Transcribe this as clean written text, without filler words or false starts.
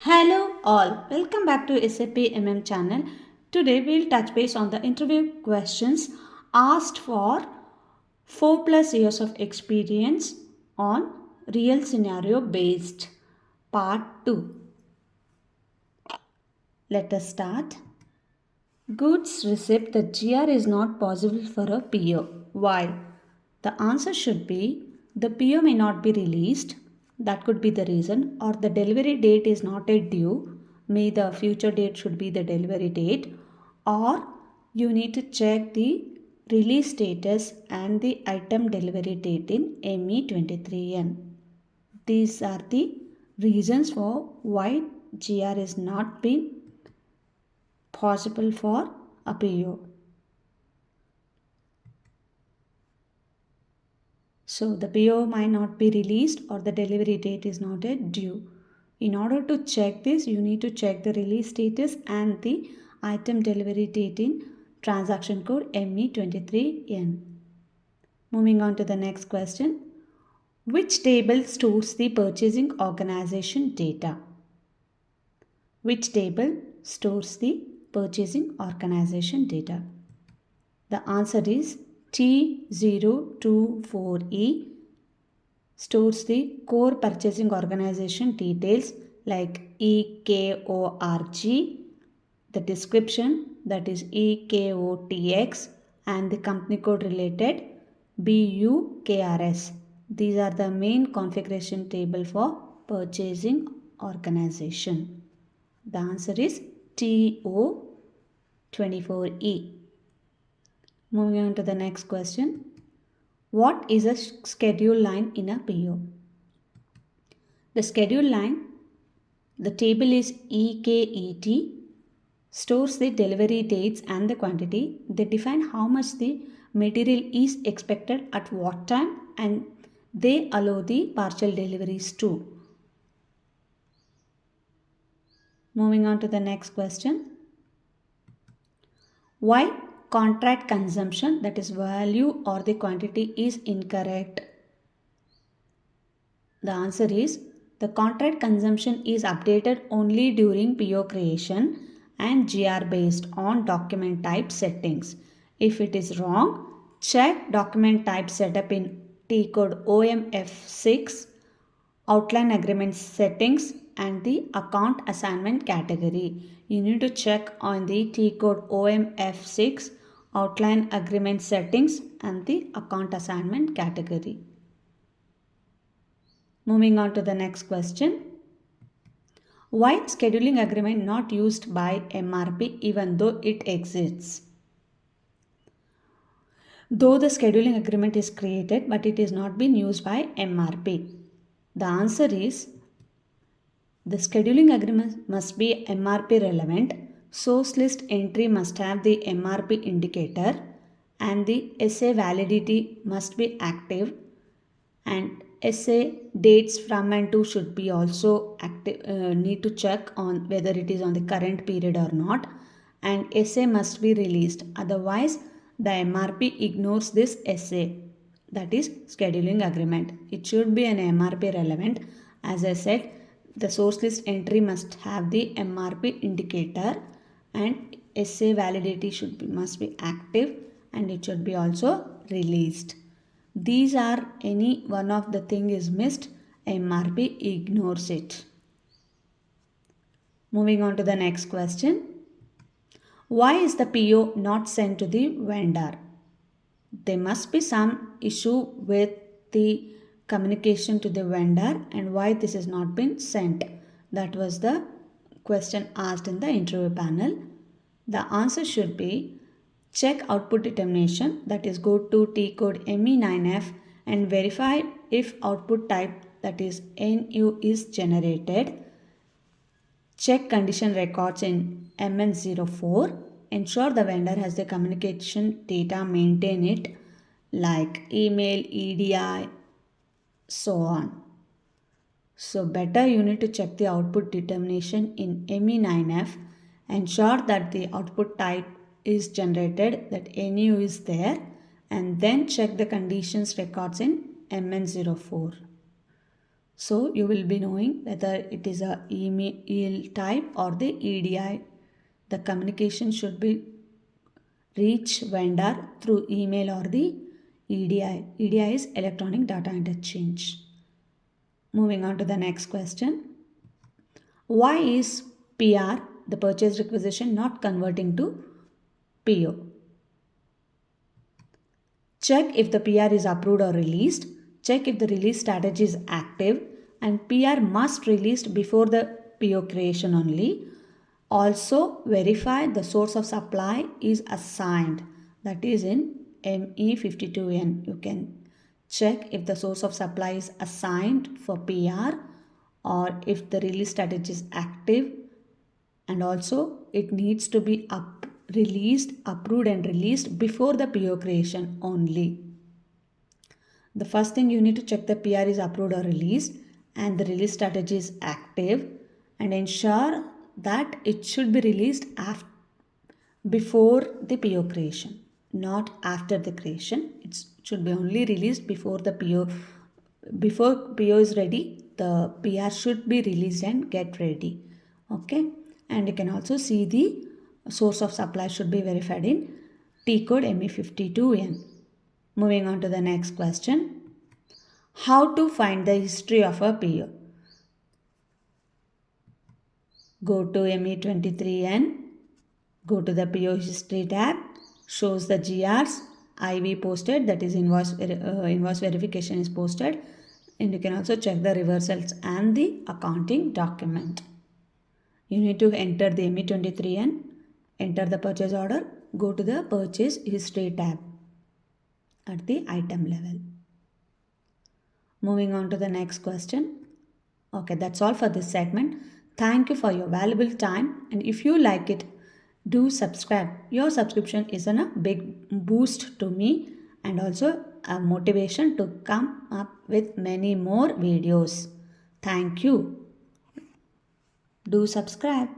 Hello all, welcome back to SAP MM channel. Today we'll touch base on the interview questions asked for 4 plus years of experience on real scenario based part 2. Let us start. Goods receipt the GR is not possible for a PO. Why? The answer should be the PO may not be released. That could be the reason. Or the delivery date is not yet due. May the future date should be the delivery date. Or you need to check the release status and the item delivery date in ME23N. These are the reasons for why GR is not been possible for a PO. So the PO might not be released or the delivery date is not yet due. In order to check this, you need to check the release status and the item delivery date in transaction code ME23N. Moving on to the next question. Which table stores the purchasing organization data? Which table stores the purchasing organization data? The answer is T024E stores the core purchasing organization details like EKORG, the description that is EKOTX, and the company code related BUKRS. These are the main configuration table for purchasing organization. The answer is TO24E. Moving on to the next question. What is a schedule line in a PO? The schedule line, the table is EKET, stores the delivery dates and the quantity. They define how much the material is expected at what time and they allow the partial deliveries too. Moving on to the next question. Why contract consumption, that is value or the quantity, is incorrect? The answer is the contract consumption is updated only during PO creation and GR based on document type settings. If it is wrong, check document type setup in T code OMF6, outline agreement settings and the account assignment category. You need to check on the T code OMF6, outline agreement settings and the account assignment category. Moving on to the next question. Why scheduling agreement not used by MRP even though it exists? Though the scheduling agreement is created but it is not been used by MRP. The answer is the scheduling agreement must be MRP relevant. Source list entry must have the MRP indicator and the SA validity must be active and SA dates from and to should be also active. Need to check on whether it is on the current period or not, and SA must be released, otherwise the MRP ignores this SA, that is scheduling agreement. It should be an MRP relevant. As I said, the source list entry must have the MRP indicator and SA validity must be active and it should be also released. These are any one of the thing is missed, MRP ignores it. Moving on to the next question. Why is the PO not sent to the vendor? There must be some issue with the communication to the vendor and why this has not been sent. That was the question asked in the interview panel. The answer should be check output determination, that is go to T code ME9F and verify if output type, that is NU, is generated. Check condition records in MN04. Ensure the vendor has the communication data, maintain it like email, EDI, so on. So better you need to check the output determination in ME9F. Ensure that the output type is generated, that NU is there, and then check the conditions records in MN04. So you will be knowing whether it is a email type or the EDI. The communication should be reach vendor through email or the EDI. EDI is electronic data interchange. Moving on to the next question. Why is PR, the purchase requisition, not converting to PO? Check if the PR is approved or released. Check if the release strategy is active, and PR must released before the PO creation only. Also verify the source of supply is assigned, that is in ME52N. You can check if the source of supply is assigned for PR or if the release strategy is active, and also it needs to be approved and released before the PO creation only. The first thing you need to check the PR is approved or released and the release strategy is active, and ensure that it should be released before the PO creation, not after the creation. It should be only released before the PO. Before PO is ready, the PR should be released and get ready. Okay, and you can also see the source of supply should be verified in T code ME52N. Moving on to the next question. How to find the history of a PO? Go to ME23N, go to the PO history tab, shows the GRs, IV posted, that is invoice verification is posted, and you can also check the reversals and the accounting document. You need to enter the ME23N, enter the purchase order, go to the purchase history tab at the item level. Moving on to the next question. Okay, that's all for this segment. Thank you for your valuable time, and if you like it, do subscribe. Your subscription is a big boost to me and also a motivation to come up with many more videos. Thank you. Do subscribe.